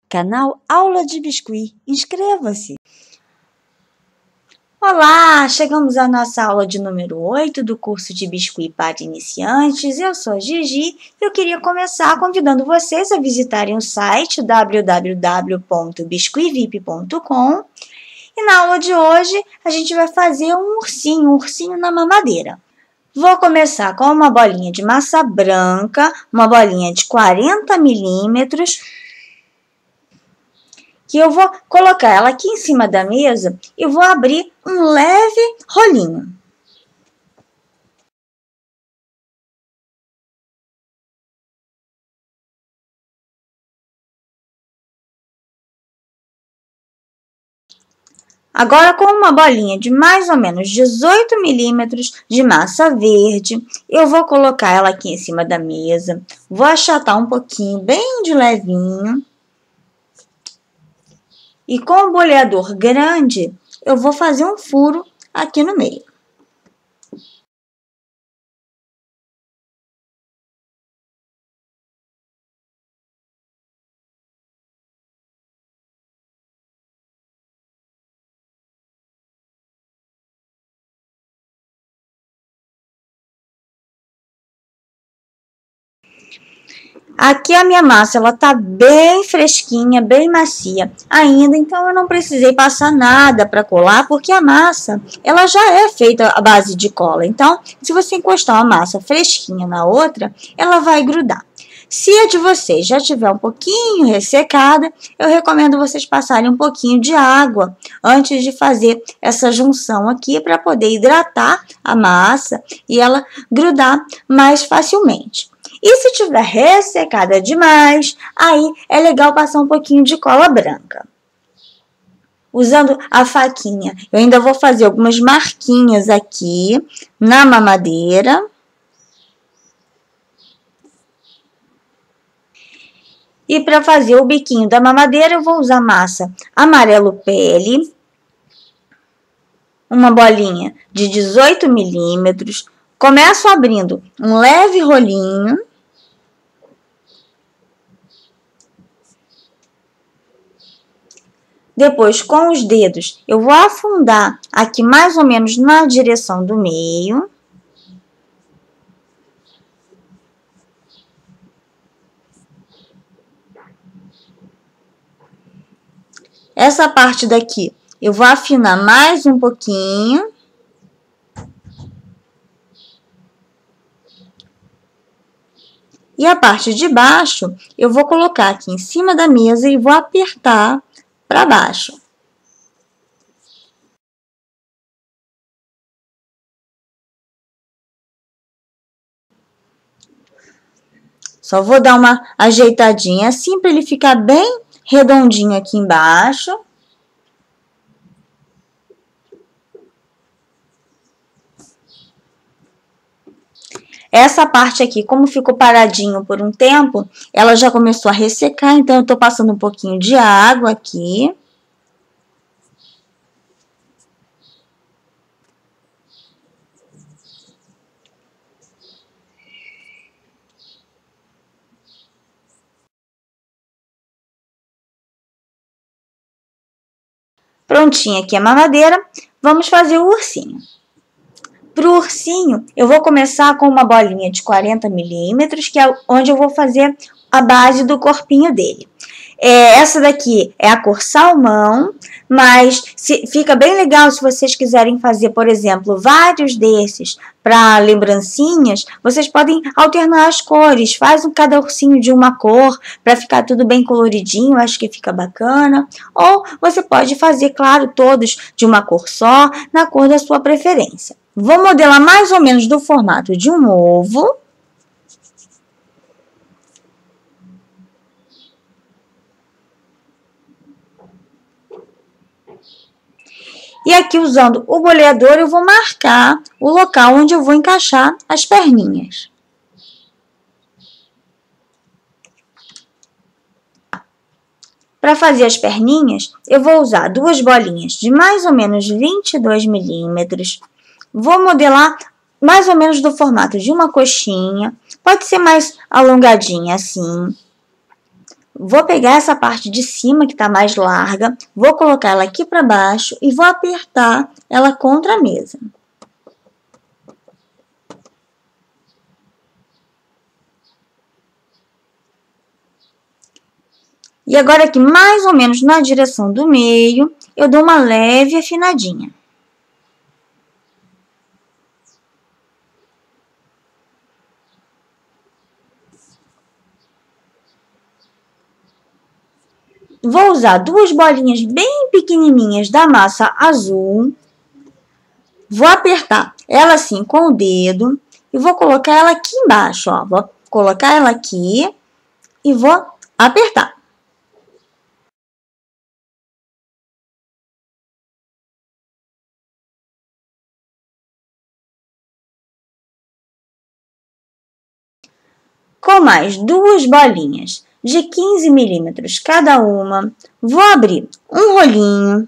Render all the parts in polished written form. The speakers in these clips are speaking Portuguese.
Canal Aula de Biscuit. Inscreva-se! Olá! Chegamos à nossa aula de número 8 do curso de Biscuit para iniciantes. Eu sou a Gigi e eu queria começar convidando vocês a visitarem o site www.biscuitvip.com. E na aula de hoje a gente vai fazer um ursinho na mamadeira. Vou começar com uma bolinha de massa branca, uma bolinha de 40 milímetros, que eu vou colocar ela aqui em cima da mesa e vou abrir um leve rolinho. Agora, com uma bolinha de mais ou menos 18 milímetros de massa verde, eu vou colocar ela aqui em cima da mesa, vou achatar um pouquinho, bem de levinho. E com o boleador grande, eu vou fazer um furo aqui no meio. Aqui a minha massa, ela tá bem fresquinha, bem macia ainda, então eu não precisei passar nada para colar, porque a massa, ela já é feita à base de cola. Então, se você encostar uma massa fresquinha na outra, ela vai grudar. Se a de vocês já tiver um pouquinho ressecada, eu recomendo vocês passarem um pouquinho de água antes de fazer essa junção aqui, para poder hidratar a massa e ela grudar mais facilmente. E se tiver ressecada demais, aí é legal passar um pouquinho de cola branca. Usando a faquinha, eu ainda vou fazer algumas marquinhas aqui na mamadeira. E para fazer o biquinho da mamadeira, eu vou usar massa amarelo pele, uma bolinha de 18 milímetros. Começo abrindo um leve rolinho. Depois, com os dedos, eu vou afundar aqui mais ou menos na direção do meio. Essa parte daqui, eu vou afinar mais um pouquinho. E a parte de baixo, eu vou colocar aqui em cima da mesa e vou apertar para baixo. Só vou dar uma ajeitadinha assim para ele ficar bem redondinho aqui embaixo. Essa parte aqui, como ficou paradinho por um tempo, ela já começou a ressecar, então eu tô passando um pouquinho de água aqui. Prontinha aqui a mamadeira, vamos fazer o ursinho. Para o ursinho, eu vou começar com uma bolinha de 40 milímetros, que é onde eu vou fazer a base do corpinho dele. Essa daqui é a cor salmão, mas fica bem legal se vocês quiserem fazer, por exemplo, vários desses para lembrancinhas. Vocês podem alternar as cores, faz cada ursinho de uma cor para ficar tudo bem coloridinho, acho que fica bacana. Ou você pode fazer, claro, todos de uma cor só, na cor da sua preferência. Vou modelar mais ou menos do formato de um ovo. E aqui, usando o boleador, eu vou marcar o local onde eu vou encaixar as perninhas. Para fazer as perninhas, eu vou usar duas bolinhas de mais ou menos 22 milímetros. Vou modelar mais ou menos do formato de uma coxinha. Pode ser mais alongadinha assim. Vou pegar essa parte de cima que está mais larga, vou colocar ela aqui para baixo e vou apertar ela contra a mesa. E agora aqui, mais ou menos na direção do meio, eu dou uma leve afinadinha. Vou usar duas bolinhbolinhas bem pequenininhas da massa azul. Vou apertar ela assim com o dedo e vou colocar ela aqui embaixo, ó. Vou colocar ela aqui e vou apertar. Com mais duas bolinhas de 15 milímetros cada uma, vou abrir um rolinho,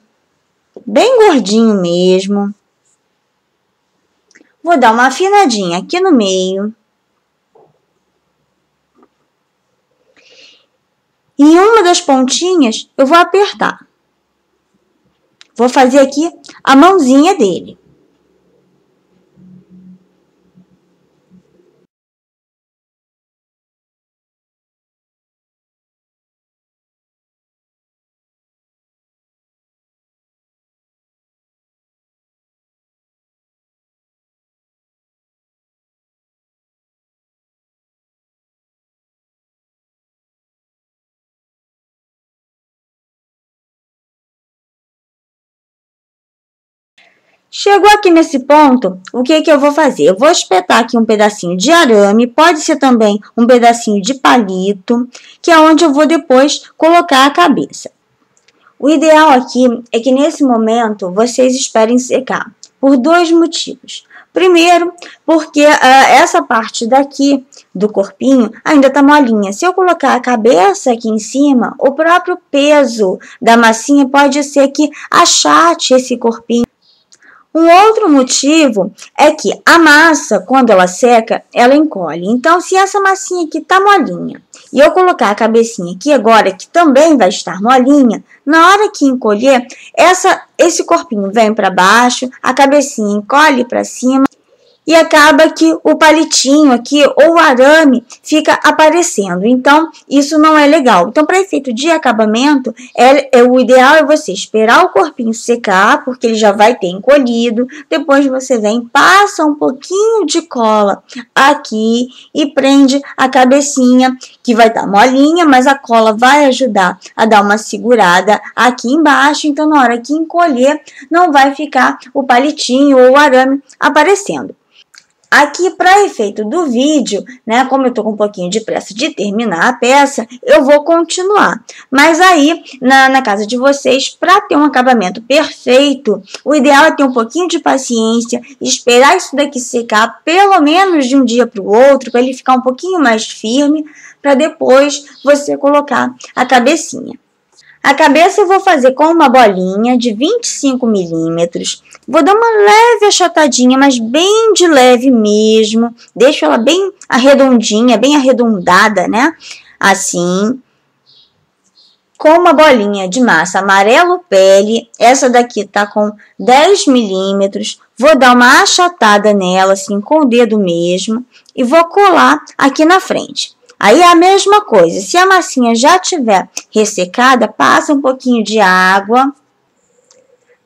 bem gordinho mesmo. Vou dar uma afinadinha aqui no meio. E em uma das pontinhas eu vou apertar. Vou fazer aqui a mãozinha dele. Chegou aqui nesse ponto, o que eu vou fazer? Eu vou espetar aqui um pedacinho de arame, pode ser também um pedacinho de palito, que é onde eu vou depois colocar a cabeça. O ideal aqui é que nesse momento vocês esperem secar, por dois motivos. Primeiro, porque essa parte daqui do corpinho ainda está molinha. Se eu colocar a cabeça aqui em cima, o próprio peso da massinha pode ser que achate esse corpinho. Um outro motivo é que a massa, quando ela seca, ela encolhe. Então, se essa massinha aqui tá molinha e eu colocar a cabecinha aqui agora, que também vai estar molinha, na hora que encolher, esse corpinho vem para baixo, a cabecinha encolhe para cima e acaba que o palitinho aqui ou o arame fica aparecendo. Então, isso não é legal. Então, para efeito de acabamento, o ideal é você esperar o corpinho secar, porque ele já vai ter encolhido. Depois você vem, passa um pouquinho de cola aqui e prende a cabecinha, que vai estar molinha, mas a cola vai ajudar a dar uma segurada aqui embaixo. Então, na hora que encolher, não vai ficar o palitinho ou o arame aparecendo. Aqui, para efeito do vídeo, né, como eu tô com um pouquinho de pressa de terminar a peça, eu vou continuar. Mas aí, na casa de vocês, para ter um acabamento perfeito, o ideal é ter um pouquinho de paciência, esperar isso daqui secar pelo menos de um dia para o outro, para ele ficar um pouquinho mais firme, para depois você colocar a cabecinha. A cabeça eu vou fazer com uma bolinha de 25 milímetros. Vou dar uma leve achatadinha, mas bem de leve mesmo. Deixo ela bem arredondinha, bem arredondada, né? Assim. Com uma bolinha de massa amarelo pele. Essa daqui tá com 10 milímetros. Vou dar uma achatada nela, assim, com o dedo mesmo. E vou colar aqui na frente. Aí é a mesma coisa, se a massinha já tiver ressecada, passa um pouquinho de água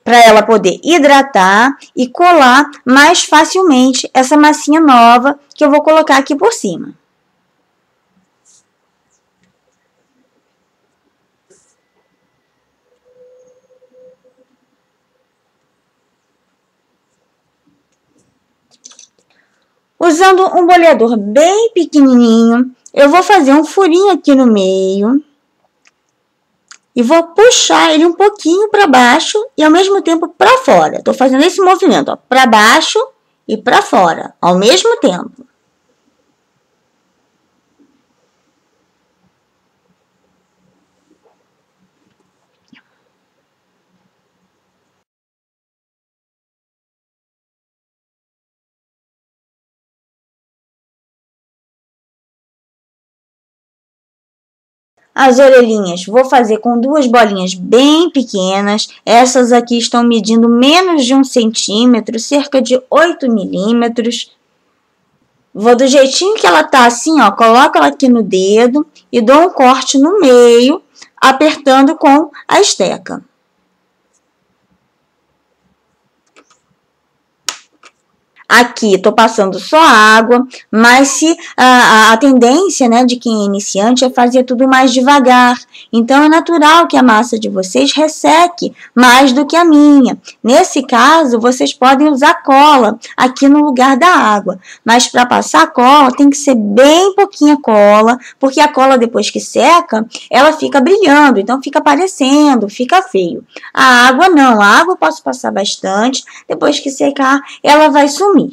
para ela poder hidratar e colar mais facilmente essa massinha nova que eu vou colocar aqui por cima. Usando um boleador bem pequenininho, eu vou fazer um furinho aqui no meio e vou puxar ele um pouquinho para baixo e ao mesmo tempo para fora. Estou fazendo esse movimento, para baixo e para fora, ao mesmo tempo. As orelhinhas vou fazer com 2 bolinhas bem pequenas. Essas aqui estão medindo menos de 1 centímetro, cerca de 8 milímetros. Vou do jeitinho que ela tá assim, ó, coloco ela aqui no dedo e dou um corte no meio, apertando com a esteca. Aqui estou passando só água, mas se a tendência, né, de quem é iniciante é fazer tudo mais devagar. Então é natural que a massa de vocês resseque mais do que a minha. Nesse caso, vocês podem usar cola aqui no lugar da água. Mas para passar a cola tem que ser bem pouquinha cola, porque a cola depois que seca, ela fica brilhando, então fica aparecendo, fica feio. A água não, a água eu posso passar bastante, depois que secar, ela vai sumir.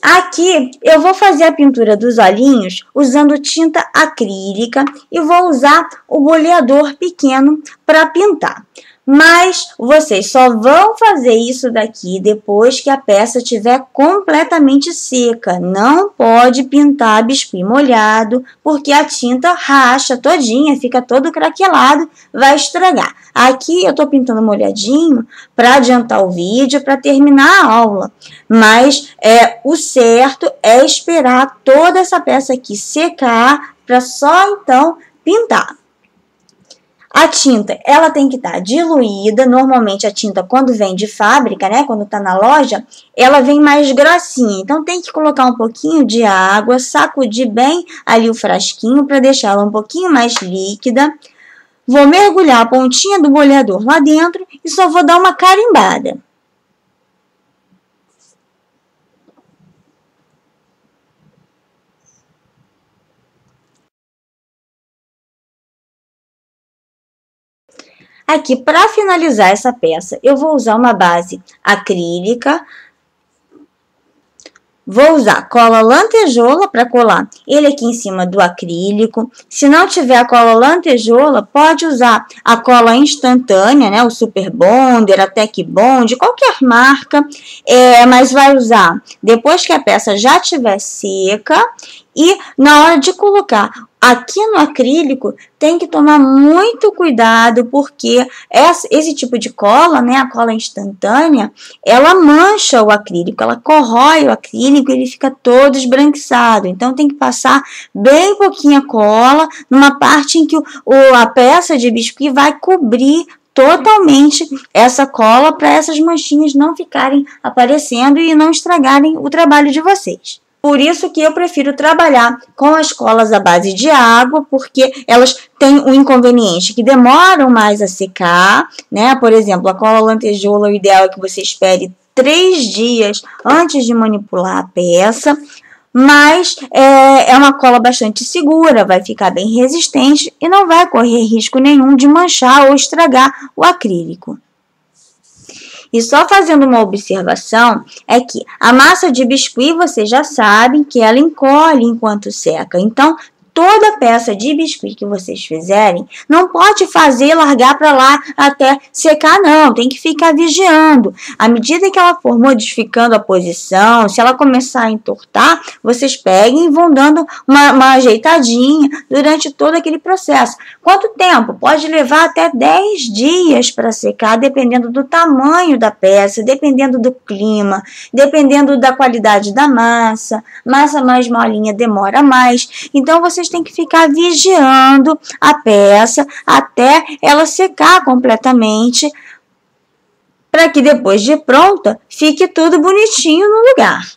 Aqui eu vou fazer a pintura dos olhinhos usando tinta acrílica e vou usar o boleador pequeno para pintar. Mas vocês só vão fazer isso daqui depois que a peça estiver completamente seca. Não pode pintar biscuit molhado, porque a tinta racha todinha, fica todo craquelado, vai estragar. Aqui eu estou pintando molhadinho para adiantar o vídeo, para terminar a aula. Mas o certo é esperar toda essa peça aqui secar para só então pintar. A tinta, ela tem que estar diluída. Normalmente a tinta, quando vem de fábrica, né, quando está na loja, ela vem mais grossinha. Então tem que colocar um pouquinho de água, sacudir bem ali o frasquinho para deixá-la um pouquinho mais líquida. Vou mergulhar a pontinha do boleador lá dentro e só vou dar uma carimbada. Aqui, para finalizar essa peça, eu vou usar uma base acrílica. Vou usar cola lantejoula para colar ele aqui em cima do acrílico. Se não tiver a cola lantejoula, pode usar a cola instantânea, né? O Super Bonder, a Tec Bond, qualquer marca. Mas vai usar depois que a peça já estiver seca e na hora de colocar aqui no acrílico, tem que tomar muito cuidado, porque esse tipo de cola, né, a cola instantânea, ela mancha o acrílico, ela corrói o acrílico e ele fica todo esbranquiçado. Então, tem que passar bem pouquinha cola numa parte em que a peça de biscuit vai cobrir totalmente essa cola para essas manchinhas não ficarem aparecendo e não estragarem o trabalho de vocês. Por isso que eu prefiro trabalhar com as colas à base de água, porque elas têm um inconveniente que demoram mais a secar, né? Por exemplo, a cola lantejoula, o ideal é que você espere 3 dias antes de manipular a peça, mas é uma cola bastante segura, vai ficar bem resistente e não vai correr risco nenhum de manchar ou estragar o acrílico. E só fazendo uma observação, é que a massa de biscuit, vocês já sabem que ela encolhe enquanto seca. Então, toda peça de biscuit que vocês fizerem, não pode fazer largar para lá até secar, não. Tem que ficar vigiando. À medida que ela for modificando a posição, se ela começar a entortar, vocês peguem e vão dando uma ajeitadinha durante todo aquele processo. Quanto tempo? Pode levar até 10 dias para secar, dependendo do tamanho da peça, dependendo do clima, dependendo da qualidade da massa. Massa mais molinha demora mais. Então, vocês têm que ficar vigiando a peça até ela secar completamente, para que depois de pronta fique tudo bonitinho no lugar.